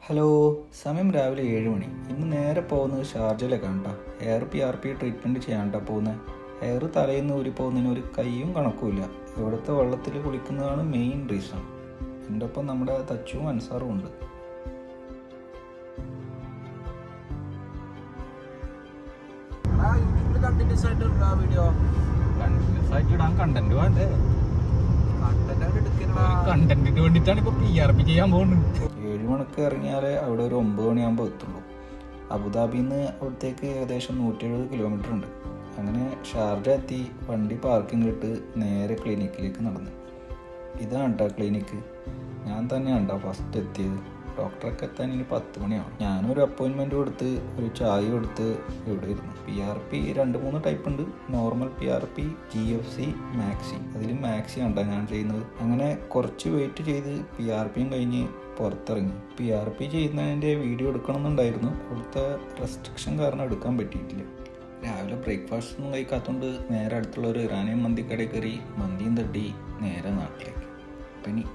Hello, സമയം രാവിലെ 7 മണി. ഇന്ന് നേരെ പോകുന്നത് ഷാർജയിലേക്കാണ് കേട്ടോ. ARP ട്രീറ്റ്മെൻറ്റ് ചെയ്യാണ്ടാ പോകുന്നത്. ഹെയർ തലയിൽ നിന്ന് ഊരി പോകുന്നതിന് ഒരു കയ്യും കണക്കുമില്ല. ഇവിടുത്തെ വെള്ളത്തിൽ കുളിക്കുന്നതാണ് മെയിൻ റീസൺ. എൻ്റെ ഒപ്പം നമ്മുടെ തച്ചുവും അൻസാറും ഉണ്ട്. കണ്ടിന്യൂസ് ആയിട്ട് ഇടാൻ കണ്ടന്റ് വേണ്ടേ? കണ്ടന്റിന് വേണ്ടിട്ടാണ് ഇപ്പൊ PRP ചെയ്യാൻ പോകുന്നത്. 7 മണിക്ക് ഇറങ്ങിയാലേ അവിടെ ഒരു 9 മണിയാകുമ്പോൾ എത്തുള്ളൂ. അബുദാബിയിൽ നിന്ന് അവിടത്തേക്ക് ഏകദേശം 170 കിലോമീറ്റർ ഉണ്ട്. അങ്ങനെ ഷാർജ എത്തി വണ്ടി പാർക്കിങ്ങിലിട്ട് നേരെ ക്ലിനിക്കിലേക്ക് നടന്നു. ഇതാണ് കേട്ടോ ക്ലിനിക്ക്. ഞാൻ തന്നെയാണ് കേട്ടോ ഫസ്റ്റ് എത്തിയത്. ഡോക്ടറൊക്കെ എത്താൻ ഇനി 10 മണിയാവും. ഞാനൊരു അപ്പോയിൻമെൻറ്റ് കൊടുത്ത് ഒരു ചായ കൊടുത്ത് ഇവിടെ ഇരുന്നു. PRP 2-3 ടൈപ്പ് ഉണ്ട്. Normal PRP, GFC, maxi. അതിൽ മാക്സി ആണ് ഞാൻ ചെയ്യുന്നത്. അങ്ങനെ കുറച്ച് വെയിറ്റ് ചെയ്ത് PRPയും കഴിഞ്ഞ് പുറത്തിറങ്ങി. PRP ചെയ്യുന്നതിൻ്റെ വീഡിയോ എടുക്കണമെന്നുണ്ടായിരുന്നു. അവിടുത്തെ റെസ്ട്രിക്ഷൻ കാരണം എടുക്കാൻ പറ്റിയിട്ടില്ല. രാവിലെ ബ്രേക്ക്ഫാസ്റ്റ് ഒന്നും കഴിക്കാത്തതുകൊണ്ട് നേരെ അടുത്തുള്ള ഒരു ഇറാനിയൻ മന്തിക്കടയിൽ കയറി മന്തിയും തട്ടി നേരെ നാട്ടിലേക്ക്. അപ്പം ഇനി